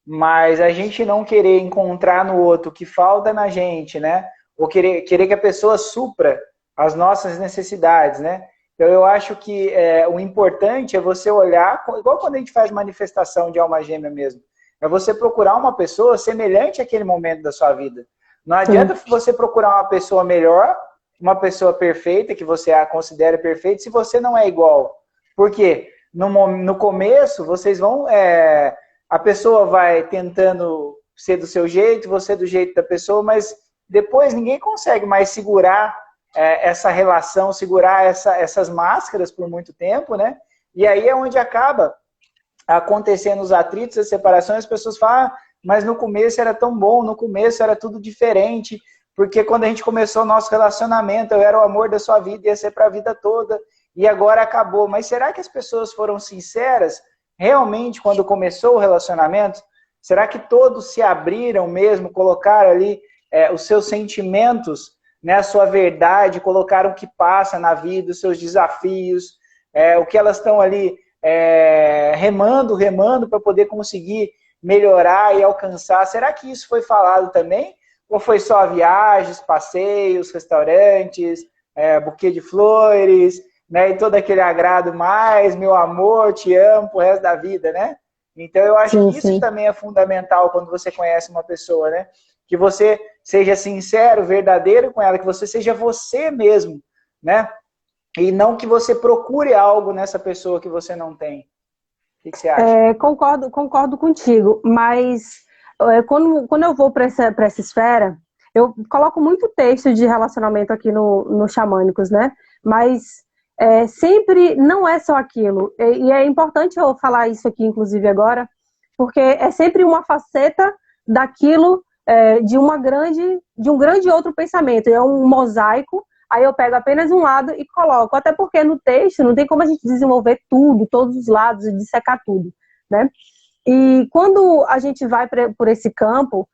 Mas a gente não querer encontrar no outro o que falta na gente, né? Ou querer que a pessoa supra as nossas necessidades, né? Então eu acho que o importante é você olhar, igual quando a gente faz manifestação de alma gêmea mesmo, é você procurar uma pessoa semelhante àquele momento da sua vida. Não adianta você procurar uma pessoa melhor, uma pessoa perfeita, que você a considere perfeita, se você não é igual. Por quê? No começo, vocês vão... a pessoa vai tentando ser do seu jeito, você do jeito da pessoa, mas depois ninguém consegue mais segurar essa relação, segurar essas máscaras por muito tempo, né? E aí é onde acaba acontecendo os atritos, as separações, as pessoas falam, mas no começo era tão bom, no começo era tudo diferente, porque quando a gente começou o nosso relacionamento, eu era o amor da sua vida, ia ser para a vida toda, e agora acabou. Mas será que as pessoas foram sinceras realmente quando começou o relacionamento? Será que todos se abriram mesmo, colocaram ali os seus sentimentos, né, a sua verdade, colocaram o que passa na vida, os seus desafios, o que elas estão ali remando para poder conseguir melhorar e alcançar? Será que isso foi falado também? Ou foi só viagens, passeios, restaurantes, buquê de flores, né, e todo aquele agrado mais, meu amor, te amo pro resto da vida, né? Então eu acho que isso também é fundamental quando você conhece uma pessoa, né? Que você seja sincero, verdadeiro com ela, que você seja você mesmo, né? E não que você procure algo nessa pessoa que você não tem. O que você acha? Concordo contigo, mas quando eu vou para essa esfera, eu coloco muito texto de relacionamento aqui no Xamânicos, né? Mas sempre não é só aquilo. E é importante eu falar isso aqui, inclusive, agora, porque é sempre uma faceta daquilo, de um grande outro pensamento. É um mosaico. Aí eu pego apenas um lado e coloco. Até porque no texto não tem como a gente desenvolver tudo, todos os lados, e dissecar tudo, né? E quando a gente vai por esse campo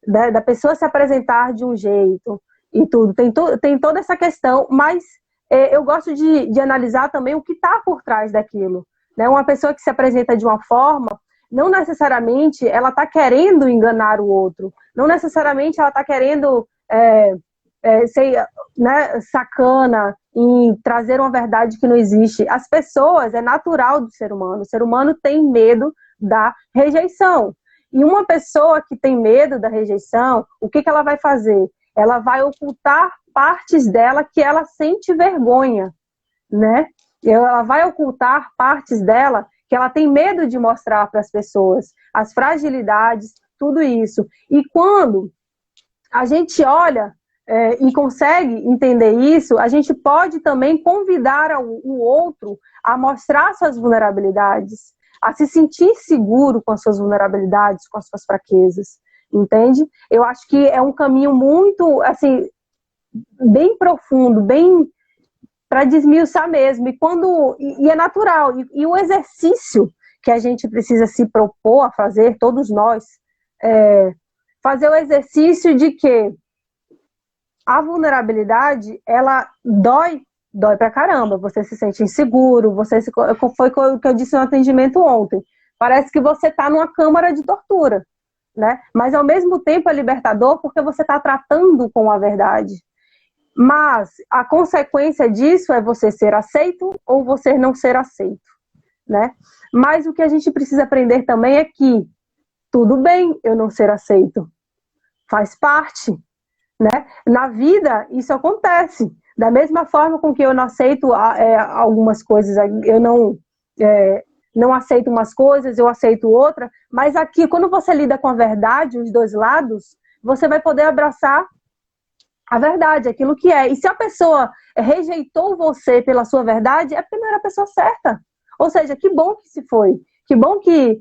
da pessoa se apresentar de um jeito e tudo, tem toda essa questão, mas eu gosto de analisar também o que está por trás daquilo, né? Uma pessoa que se apresenta de uma forma, não necessariamente ela está querendo enganar o outro, não necessariamente ela está querendo... ser, né, sacana em trazer uma verdade que não existe. As pessoas, é natural do ser humano. O ser humano tem medo da rejeição. E uma pessoa que tem medo da rejeição, o que ela vai fazer? Ela vai ocultar partes dela que ela sente vergonha, né? Ela vai ocultar partes dela que ela tem medo de mostrar para as pessoas. As fragilidades, tudo isso. E quando a gente olha e consegue entender isso, a gente pode também convidar o outro a mostrar suas vulnerabilidades, a se sentir seguro com as suas vulnerabilidades, com as suas fraquezas, entende? Eu acho que é um caminho muito, assim, bem profundo, bem para desmiuçar mesmo, e é natural, e o exercício que a gente precisa se propor a fazer, todos nós, fazer o exercício de que a vulnerabilidade, ela dói dói pra caramba, você se sente inseguro, foi o que eu disse no atendimento ontem. Parece que você está numa câmara de tortura, né? Mas ao mesmo tempo é libertador porque você está tratando com a verdade. Mas a consequência disso é você ser aceito ou você não ser aceito, né? Mas o que a gente precisa aprender também é que tudo bem eu não ser aceito, faz parte, né? Na vida isso acontece. Da mesma forma com que eu não aceito algumas coisas, eu não aceito umas coisas, eu aceito outra, mas aqui, quando você lida com a verdade, os dois lados, você vai poder abraçar a verdade, aquilo que é. E se a pessoa rejeitou você pela sua verdade, é porque não era a pessoa certa. Ou seja, que bom que se foi, que bom que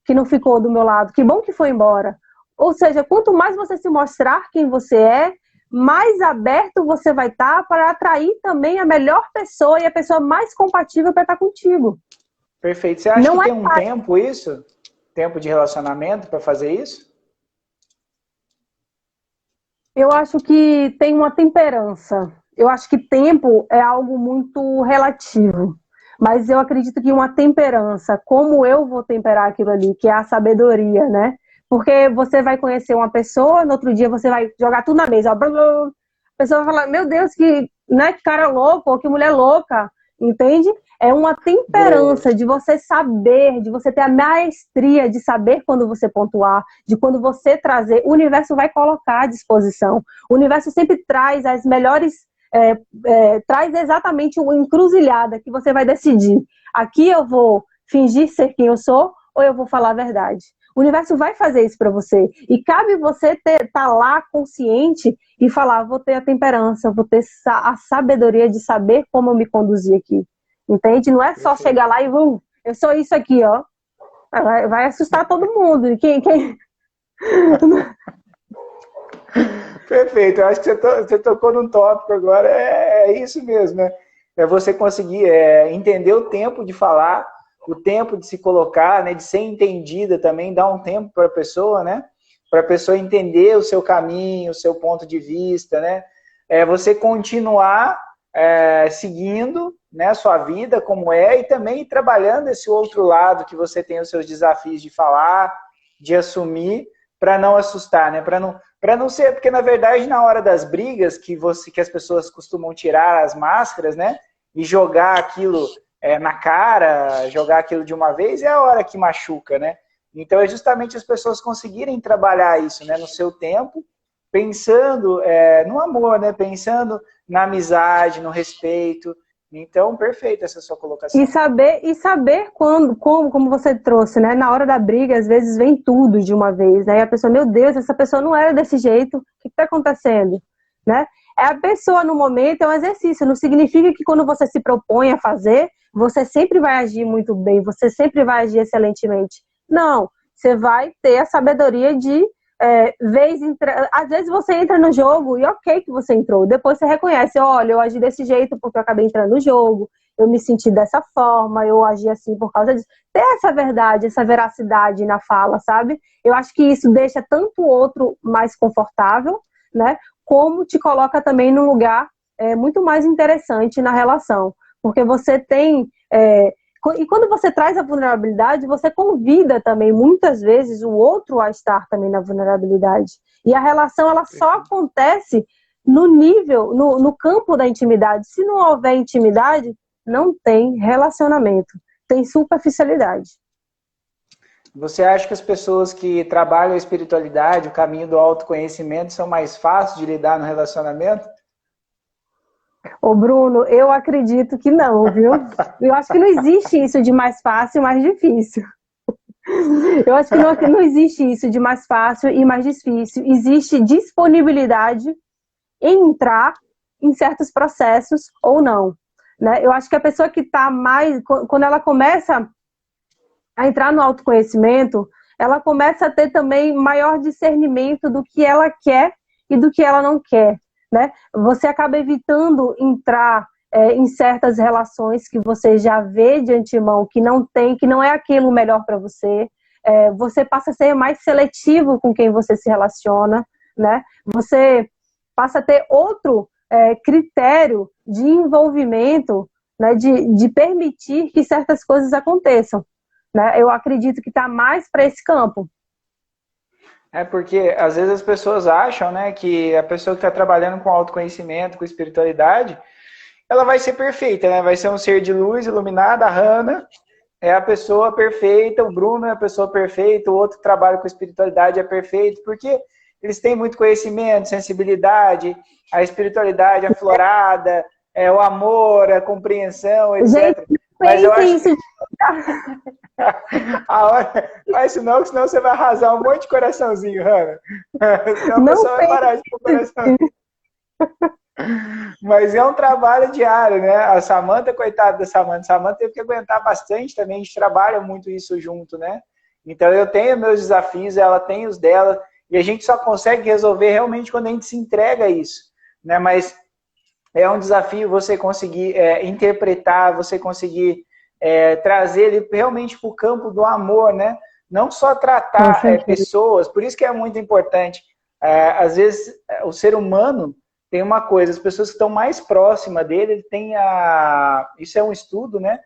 não ficou do meu lado, que bom que foi embora. Ou seja, quanto mais você se mostrar quem você é, mais aberto você vai estar para atrair também a melhor pessoa e a pessoa mais compatível para estar contigo. Perfeito. Você acha que tem um tempo isso? Tempo de relacionamento para fazer isso? Eu acho que tem uma temperança. Eu acho que tempo é algo muito relativo. Mas eu acredito que uma temperança, como eu vou temperar aquilo ali, que é a sabedoria, né? Porque você vai conhecer uma pessoa, no outro dia você vai jogar tudo na mesa. Ó, blá, blá, a pessoa vai falar, meu Deus, né, que cara louco, ou que mulher louca, entende? É uma temperança de você saber, de você ter a maestria de saber quando você pontuar, de quando você trazer. O universo vai colocar à disposição. O universo sempre traz as melhores, traz exatamente uma encruzilhada que você vai decidir. Aqui eu vou fingir ser quem eu sou ou eu vou falar a verdade. O universo vai fazer isso para você. E cabe você estar lá consciente e falar, vou ter a temperança, vou ter a sabedoria de saber como eu me conduzir aqui. Entende? Não é só chegar lá e eu sou isso aqui, ó. Vai assustar todo mundo. Quem... Perfeito. Eu acho que você tocou num tópico agora. É isso mesmo, né? É você conseguir entender o tempo de falar, o tempo de se colocar, né, de ser entendida também, dar um tempo para a pessoa, né, para a pessoa entender o seu caminho, o seu ponto de vista, né, você continuar seguindo, né, a sua vida como é e também trabalhando esse outro lado que você tem os seus desafios de falar, de assumir, para não assustar, né, para não ser, porque na verdade na hora das brigas que as pessoas costumam tirar as máscaras, né, e jogar aquilo na cara, jogar aquilo de uma vez, é a hora que machuca, né? Então é justamente as pessoas conseguirem trabalhar isso, né, no seu tempo, pensando no amor, né? Pensando na amizade, no respeito. Então, perfeito essa sua colocação. E saber quando, como você trouxe, né? Na hora da briga, às vezes vem tudo de uma vez, né? E a pessoa, meu Deus, essa pessoa não era desse jeito, o que está acontecendo? Né? É a pessoa no momento, é um exercício, não significa que quando você se propõe a fazer, você sempre vai agir muito bem, você sempre vai agir excelentemente. Não, você vai ter a sabedoria de às vezes você entra no jogo e ok que você entrou, depois você reconhece, olha, eu agi desse jeito porque eu acabei entrando no jogo, eu me senti dessa forma, eu agi assim por causa disso. Ter essa verdade, essa veracidade na fala, sabe? Eu acho que isso deixa tanto o outro mais confortável, né? Como te coloca também num lugar muito mais interessante na relação. Porque você tem... e quando você traz a vulnerabilidade, você convida também, muitas vezes, o outro a estar também na vulnerabilidade. E a relação, ela só acontece no nível, no campo da intimidade. Se não houver intimidade, não tem relacionamento. Tem superficialidade. Você acha que as pessoas que trabalham a espiritualidade, o caminho do autoconhecimento, são mais fáceis de lidar no relacionamento? Ô Bruno, eu acredito que não, viu? Eu acho que não existe isso de mais fácil e mais difícil. Eu acho que não existe isso de mais fácil e mais difícil. Existe disponibilidade em entrar em certos processos ou não. Né? Eu acho que a pessoa que está mais... Quando ela começa a entrar no autoconhecimento, ela começa a ter também maior discernimento do que ela quer e do que ela não quer. Né? Você acaba evitando entrar em certas relações que você já vê de antemão que não tem, que não é aquilo melhor para você. Você passa a ser mais seletivo com quem você se relaciona, né? Você passa a ter outro critério de envolvimento, né, de permitir que certas coisas aconteçam. Né? Eu acredito que está mais para esse campo. Porque às vezes as pessoas acham, né, que a pessoa que está trabalhando com autoconhecimento, com espiritualidade, ela vai ser perfeita, né? Vai ser um ser de luz iluminada. A Hannah é a pessoa perfeita, o Bruno é a pessoa perfeita, o outro que trabalha com espiritualidade é perfeito, porque eles têm muito conhecimento, sensibilidade, a espiritualidade aflorada, o amor, a compreensão, etc. Gente, mas eu acho isso. a hora, faz isso não, senão você vai arrasar um monte de coraçãozinho, Hannah. Senão a pessoa vai parar de pôr coraçãozinho. Mas é um trabalho diário, né? A Samantha, coitada da Samantha teve que aguentar bastante também, a gente trabalha muito isso junto, né? Então eu tenho meus desafios, ela tem os dela, e a gente só consegue resolver realmente quando a gente se entrega a isso, né? Mas é um desafio você conseguir interpretar, você conseguir trazer ele realmente para o campo do amor, né? Não só tratar pessoas, por isso que é muito importante. Às vezes, o ser humano tem uma coisa, as pessoas que estão mais próximas dele, ele tem isso é um estudo, né?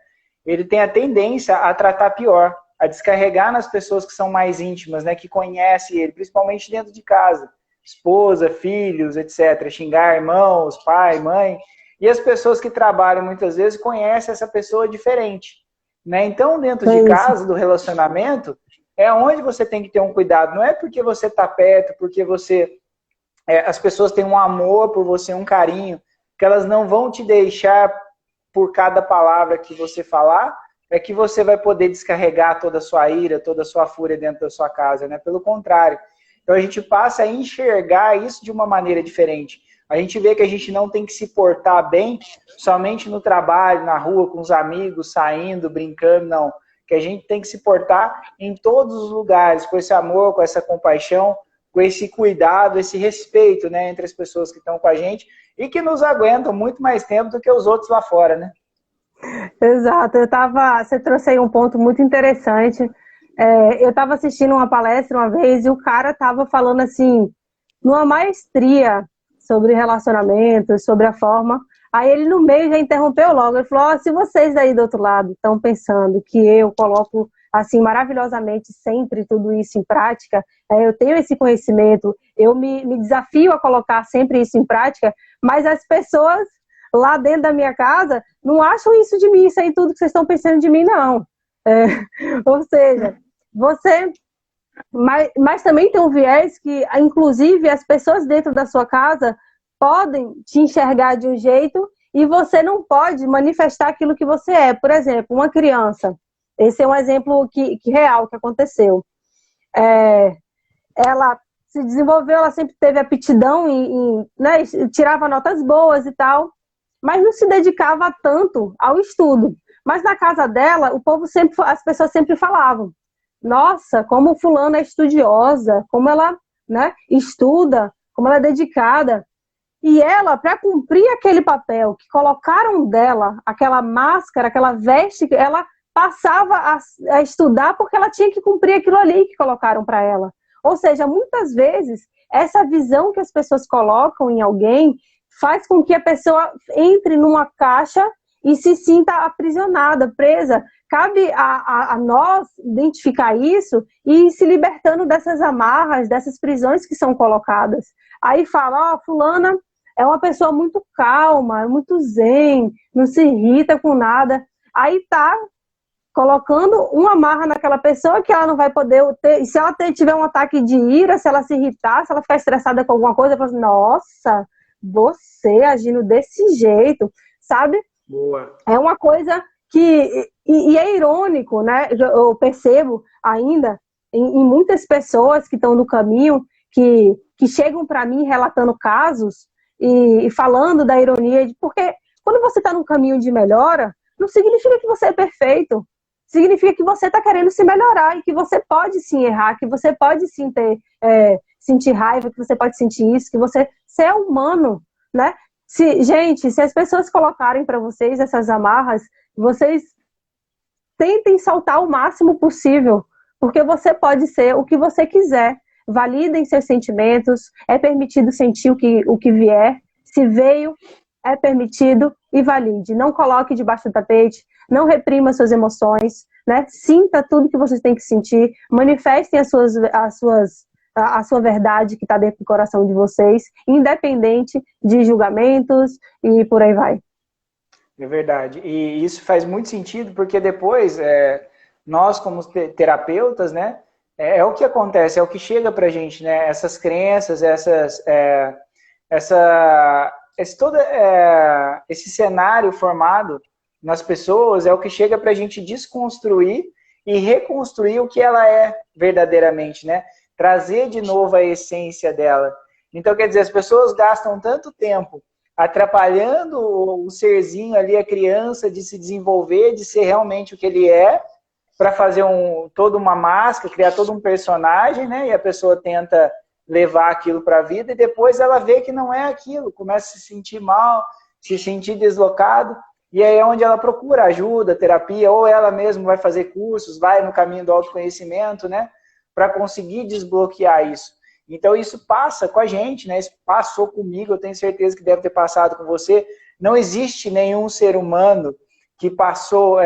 Ele tem a tendência a tratar pior, a descarregar nas pessoas que são mais íntimas, né? Que conhecem ele, principalmente dentro de casa. Esposa, filhos, etc. Xingar irmãos, pai, mãe. E as pessoas que trabalham muitas vezes conhecem essa pessoa diferente, né? Então, dentro de casa, do relacionamento, é onde você tem que ter um cuidado. Não é porque você está perto, porque as pessoas têm um amor por você, um carinho, que elas não vão te deixar por cada palavra que você falar, é que você vai poder descarregar toda a sua ira, toda a sua fúria dentro da sua casa, né? Pelo contrário. Então a gente passa a enxergar isso de uma maneira diferente. A gente vê que a gente não tem que se portar bem somente no trabalho, na rua, com os amigos, saindo, brincando, não. Que a gente tem que se portar em todos os lugares, com esse amor, com essa compaixão, com esse cuidado, esse respeito, né, entre as pessoas que estão com a gente e que nos aguentam muito mais tempo do que os outros lá fora, né? Exato. Você trouxe aí um ponto muito interessante. Eu estava assistindo uma palestra uma vez e o cara estava falando assim, numa maestria sobre relacionamentos, sobre a forma. Aí ele no meio já interrompeu logo. Ele falou, se vocês aí do outro lado estão pensando que eu coloco assim maravilhosamente sempre tudo isso em prática, eu tenho esse conhecimento, eu me desafio a colocar sempre isso em prática, mas as pessoas lá dentro da minha casa não acham isso de mim, isso aí tudo que vocês estão pensando de mim, não. Ou seja, mas também tem um viés que, inclusive, as pessoas dentro da sua casa podem te enxergar de um jeito e você não pode manifestar aquilo que você é. Por exemplo, uma criança, esse é um exemplo real que aconteceu. Ela se desenvolveu, ela sempre teve aptidão né, tirava notas boas e tal, mas não se dedicava tanto ao estudo. Mas na casa dela, as pessoas sempre falavam, nossa, como fulana é estudiosa, como ela, né, estuda, como ela é dedicada. E ela, para cumprir aquele papel que colocaram dela, aquela máscara, aquela veste, ela passava a estudar porque ela tinha que cumprir aquilo ali que colocaram para ela. Ou seja, muitas vezes, essa visão que as pessoas colocam em alguém faz com que a pessoa entre numa caixa e se sinta aprisionada, presa. Cabe a nós identificar isso e ir se libertando dessas amarras, dessas prisões que são colocadas. Aí fala, fulana é uma pessoa muito calma, muito zen, não se irrita com nada. Aí tá colocando uma amarra naquela pessoa que ela não vai poder ter. E se ela tiver um ataque de ira, se ela se irritar, se ela ficar estressada com alguma coisa, ela fala assim, nossa, você agindo desse jeito, sabe? Boa. É uma coisa que... E é irônico, né? Eu percebo ainda em muitas pessoas que estão no caminho, que chegam para mim relatando casos e falando da ironia, porque quando você está num caminho de melhora, não significa que você é perfeito. Significa que você está querendo se melhorar e que você pode sim errar, que você pode sim sentir raiva, que você pode sentir isso, que você é humano, né? Gente, se as pessoas colocarem para vocês essas amarras, vocês tentem soltar o máximo possível, porque você pode ser o que você quiser. Validem seus sentimentos, é permitido sentir o que vier. Se veio, é permitido e valide. Não coloque debaixo do tapete, não reprima suas emoções, né? Sinta tudo que vocês têm que sentir, manifestem a sua verdade que está dentro do coração de vocês, independente de julgamentos e por aí vai. É verdade. E isso faz muito sentido, porque depois, nós como terapeutas, né, é o que acontece, é o que chega pra gente, né? Essas crenças, esse cenário formado nas pessoas é o que chega pra gente desconstruir e reconstruir o que ela é verdadeiramente, né? Trazer de novo a essência dela. Então, quer dizer, as pessoas gastam tanto tempo atrapalhando o serzinho ali, a criança, de se desenvolver, de ser realmente o que ele é, para fazer toda uma máscara, criar todo um personagem, né? E a pessoa tenta levar aquilo para a vida e depois ela vê que não é aquilo, começa a se sentir mal, se sentir deslocado, e aí é onde ela procura ajuda, terapia, ou ela mesma vai fazer cursos, vai no caminho do autoconhecimento, né? Para conseguir desbloquear isso. Então isso passa com a gente, né? Isso passou comigo, eu tenho certeza que deve ter passado com você. Não existe nenhum ser humano que passou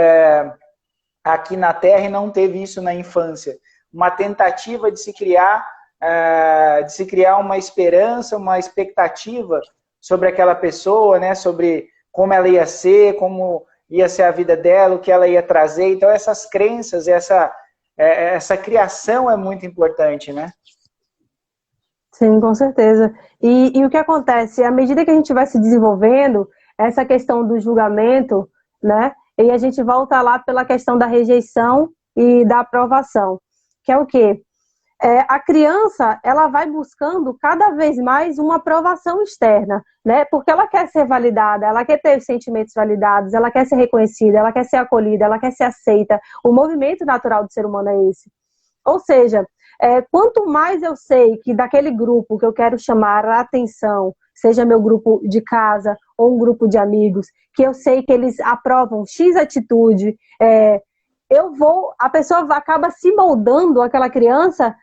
aqui na Terra e não teve isso na infância. Uma tentativa de se criar uma esperança, uma expectativa sobre aquela pessoa, né? Sobre como ela ia ser, como ia ser a vida dela, o que ela ia trazer. Então essas crenças, essa criação é muito importante, né? Sim, com certeza. E o que acontece? À medida que a gente vai se desenvolvendo, essa questão do julgamento, né? E a gente volta lá pela questão da rejeição e da aprovação. Que é o quê? A criança, ela vai buscando cada vez mais uma aprovação externa, né? Porque ela quer ser validada, ela quer ter os sentimentos validados, ela quer ser reconhecida, ela quer ser acolhida, ela quer ser aceita. O movimento natural do ser humano é esse. Ou seja, quanto mais eu sei que daquele grupo que eu quero chamar a atenção, seja meu grupo de casa ou um grupo de amigos, que eu sei que eles aprovam X atitude, a pessoa acaba se moldando aquela criança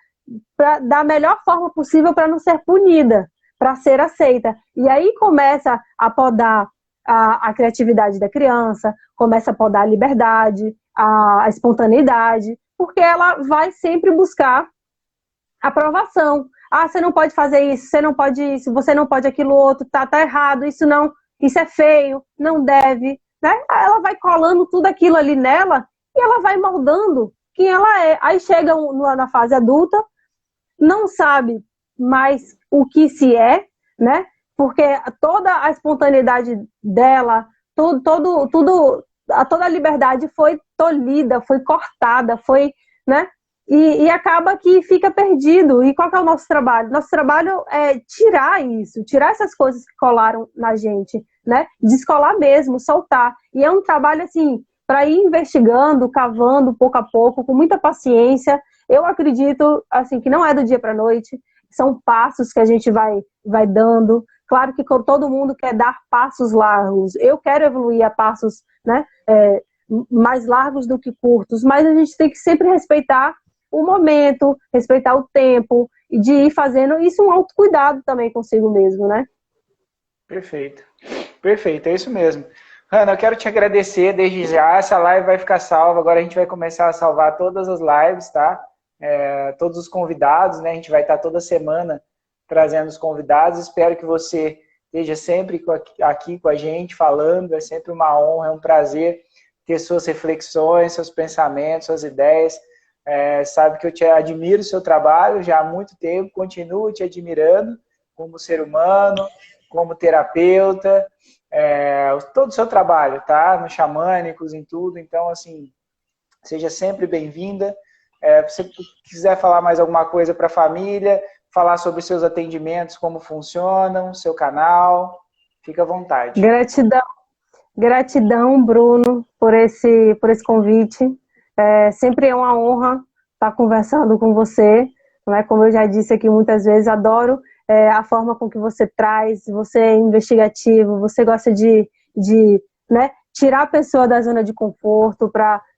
da melhor forma possível para não ser punida, para ser aceita. E aí começa a podar a criatividade da criança, começa a podar a liberdade, a espontaneidade, porque ela vai sempre buscar aprovação. Ah, você não pode fazer isso, você não pode isso, você não pode aquilo outro, tá errado, isso é feio, não deve, né? Aí ela vai colando tudo aquilo ali nela e ela vai moldando quem ela é. Aí chega na fase adulta, não sabe mais o que se é, né? Porque toda a espontaneidade dela, toda a liberdade foi tolhida, foi cortada, né? E acaba que fica perdido. E qual que é o nosso trabalho? Nosso trabalho é tirar isso, tirar essas coisas que colaram na gente, né? Descolar mesmo, soltar. E é um trabalho, assim, para ir investigando, cavando pouco a pouco, com muita paciência. Eu acredito, assim, que não é do dia para a noite. São passos que a gente vai dando. Claro que todo mundo quer dar passos largos. Eu quero evoluir a passos, né, mais largos do que curtos. Mas a gente tem que sempre respeitar o momento, respeitar o tempo, e de ir fazendo isso um autocuidado também consigo mesmo, né? Perfeito. Perfeito, é isso mesmo. Hanna, eu quero te agradecer desde já. Essa live vai ficar salva. Agora a gente vai começar a salvar todas as lives, tá? Todos os convidados, né? A gente vai estar toda semana trazendo os convidados. Espero que você esteja sempre aqui com a gente, falando. É sempre uma honra, é um prazer ter suas reflexões, seus pensamentos, suas ideias. Sabe que eu te admiro o seu trabalho já há muito tempo, continuo te admirando como ser humano, como terapeuta, todo o seu trabalho, tá? No Xamânicos, em tudo. Então, assim, seja sempre bem-vinda. Se você quiser falar mais alguma coisa para a família, falar sobre os seus atendimentos, como funcionam, seu canal, fica à vontade. Gratidão, Bruno, por esse convite. Sempre é uma honra estar conversando com você, né? Como eu já disse aqui muitas vezes, adoro a forma com que você traz, você é investigativo, você gosta de né, tirar a pessoa da zona de conforto,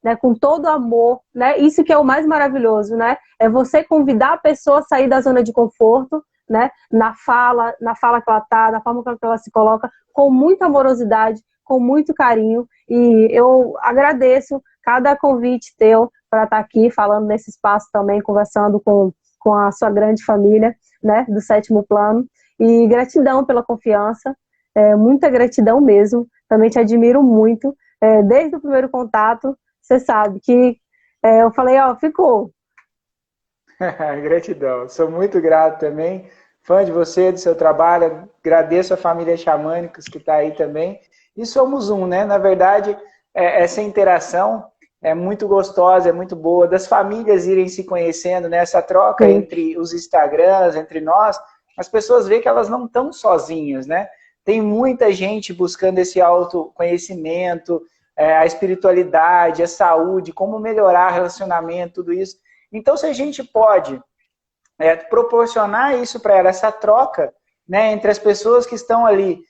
né, com todo amor, né? Isso que é o mais maravilhoso, né? É você convidar a pessoa a sair da zona de conforto, né? Na fala que ela está, na forma que ela se coloca, com muita amorosidade, com muito carinho. E eu agradeço cada convite teu para estar aqui falando nesse espaço também, conversando com a sua grande família, né, do Sétimo Plano. E gratidão pela confiança, muita gratidão mesmo. Também te admiro muito. Desde o primeiro contato, você sabe que eu falei, ó, ficou. Gratidão. Sou muito grato também. Fã de você, do seu trabalho. Agradeço a família Xamânicos que está aí também. E somos um, né? Na verdade, essa interação é muito gostosa, é muito boa, das famílias irem se conhecendo, né? Essa troca Sim. entre os Instagrams, entre nós, as pessoas veem que elas não estão sozinhas, né? Tem muita gente buscando esse autoconhecimento, a espiritualidade, a saúde, como melhorar relacionamento, tudo isso. Então, se a gente pode proporcionar isso para ela, essa troca, né, entre as pessoas que estão ali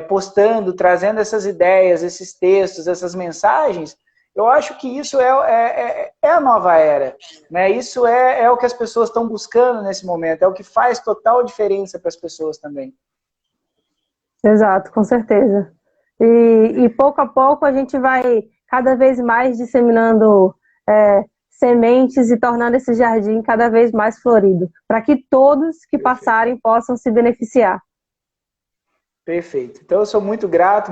postando, trazendo essas ideias, esses textos, essas mensagens, eu acho que isso é a nova era. Né? Isso é o que as pessoas estão buscando nesse momento, é o que faz total diferença para as pessoas também. Exato, com certeza. E pouco a pouco a gente vai cada vez mais disseminando sementes e tornando esse jardim cada vez mais florido, para que todos que passarem possam se beneficiar. Perfeito. Então eu sou muito grato,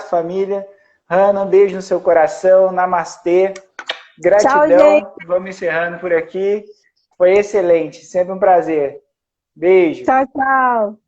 família. Hanna, um beijo no seu coração. Namastê. Gratidão. Tchau, gente. Vamos encerrando por aqui. Foi excelente. Sempre um prazer. Beijo. Tchau, tchau.